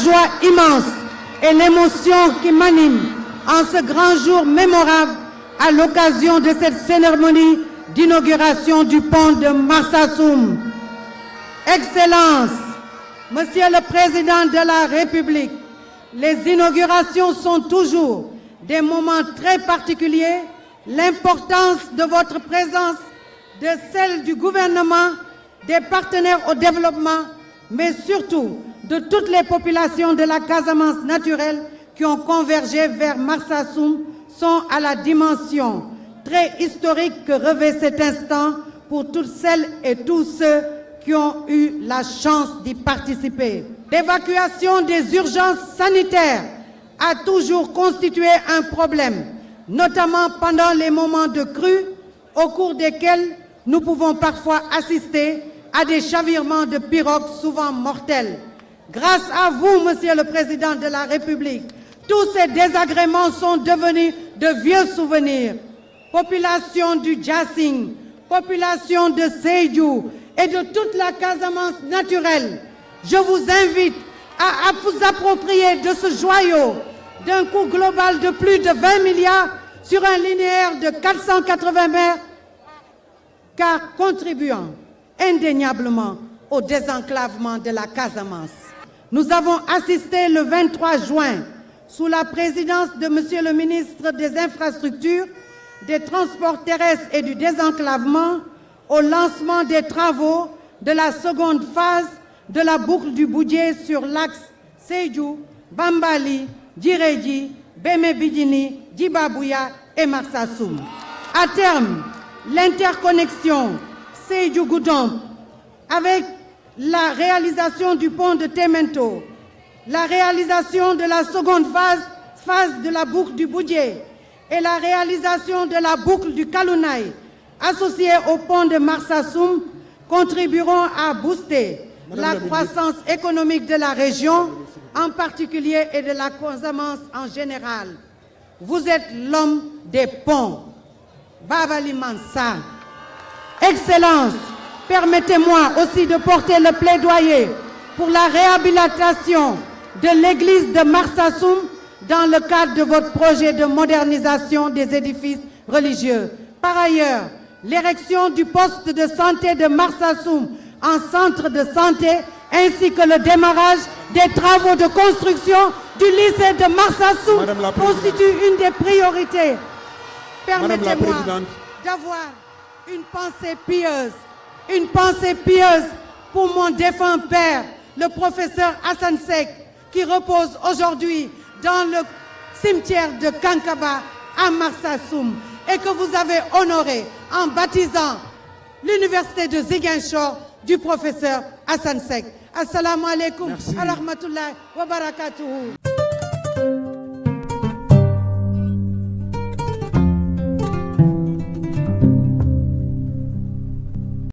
joie immense et l'émotion qui m'anime en ce grand jour mémorable à l'occasion de cette cérémonie d'inauguration du pont de Marsassoum. Excellence, Monsieur le Président de la République, les inaugurations sont toujours des moments très particuliers. L'importance de votre présence, de celle du gouvernement, des partenaires au développement, mais surtout de toutes les populations de la Casamance naturelle qui ont convergé vers Marsassoum sont à la dimension très historique que revêt cet instant pour toutes celles et tous ceux qui ont eu la chance d'y participer. L'évacuation des urgences sanitaires a toujours constitué un problème, notamment pendant les moments de crue, au cours desquels nous pouvons parfois assister à des chavirements de pirogues souvent mortels. Grâce à vous, Monsieur le Président de la République, tous ces désagréments sont devenus de vieux souvenirs. Population du Djassing, population de Sédhiou et de toute la Casamance naturelle, je vous invite à vous approprier de ce joyau d'un coût global de plus de 20 milliards sur un linéaire de 480 mètres, car contribuant indéniablement au désenclavement de la Casamance. Nous avons assisté le 23 juin, sous la présidence de Monsieur le ministre des Infrastructures, des Transports terrestres et du désenclavement, au lancement des travaux de la seconde phase de la boucle du Boudié sur l'axe Sédhiou, Bambali, Djiredji, Bémé-Bidjini, Djibabouya et Marsassoum. À terme, l'interconnexion Sédhiou-Goudomp avec la réalisation du pont de Témento, la réalisation de la seconde phase de la boucle du Boudié et la réalisation de la boucle du Kalounaï, associée au pont de Marsassoum, contribueront à booster la croissance économique de la région, en particulier, et de la Casamance en général. Vous êtes l'homme des ponts. Babali Mansa. Excellence, permettez-moi aussi de porter le plaidoyer pour la réhabilitation de l'église de Marsassoum dans le cadre de votre projet de modernisation des édifices religieux. Par ailleurs, l'érection du poste de santé de Marsassoum en centre de santé ainsi que le démarrage des travaux de construction du lycée de Marsassoum constitue une des priorités. Permettez-moi d'avoir une pensée pieuse pour mon défunt père, le professeur Hassan Seck, qui repose aujourd'hui dans le cimetière de Kankaba à Marsassoum et que vous avez honoré en baptisant l'université de Ziguinchor du professeur Hassan Seck. Assalamu alaikum wa rahmatullahi wa barakatuhu.